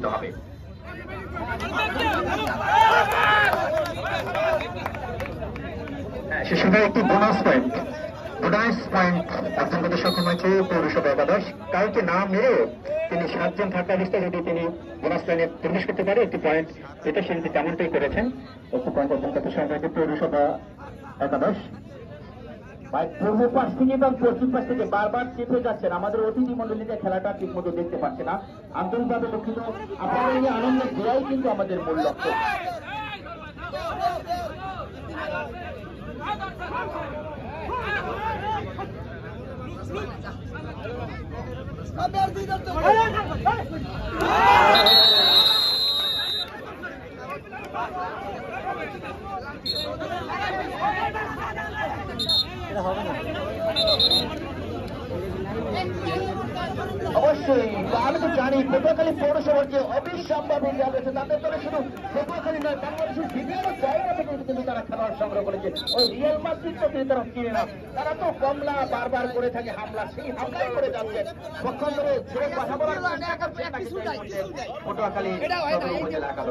অনুষ্ঠিত হবে। সে সময় একটি বোনাস পয়েন্ট অর্জন করতে সক্ষম হয়েছে পৌরসভা একাদশ। কাউকে না মেরে তিনি 7 জন থাকা অবস্থায় যদি তিনি বোনাস পয়েন্টে প্রবেশ করতে পারে একটি পয়েন্ট, এটা সে তেমনটাই করেছেন। একটি পয়েন্ট অর্জন করতে সক্ষম হয়েছে পৌরসভা একাদশ। ভাই পূর্ব পাশ থেকে এবং পশ্চিম পাশ থেকে বারবার চেপে যাচ্ছেন, আমাদের অতিথি মন্ডলীতে খেলাটা ঠিক মতো দেখতে পাচ্ছে না। আন্তরিকভাবে দুঃখিত, আপনাদের এই আনন্দের দেওয়াই কিন্তু আমাদের মূল লক্ষ্য। অবশ্যই আমি তো জানি পটুয়াখালী পৌরসভার যে অবিসম্ভাবী রেজাল্ট রয়েছে তাদের দলে শুধু পটুয়াখালী নয়, বাংলাদেশের বিভিন্ন জায়গা থেকে কিন্তু তারা খেলোয়াড় সংগ্রহ করেছে। ওই রিয়াল মাদ্রিদ তো কিন্তু তারা কিনে না, তারা তো কমলা বারবার করে থাকে হামলা, সেই হামলাই করে যাচ্ছেন। পক্ষান্তরে ছেড়ে কথা বলার পটুয়াখালী উপজেলা আছেন।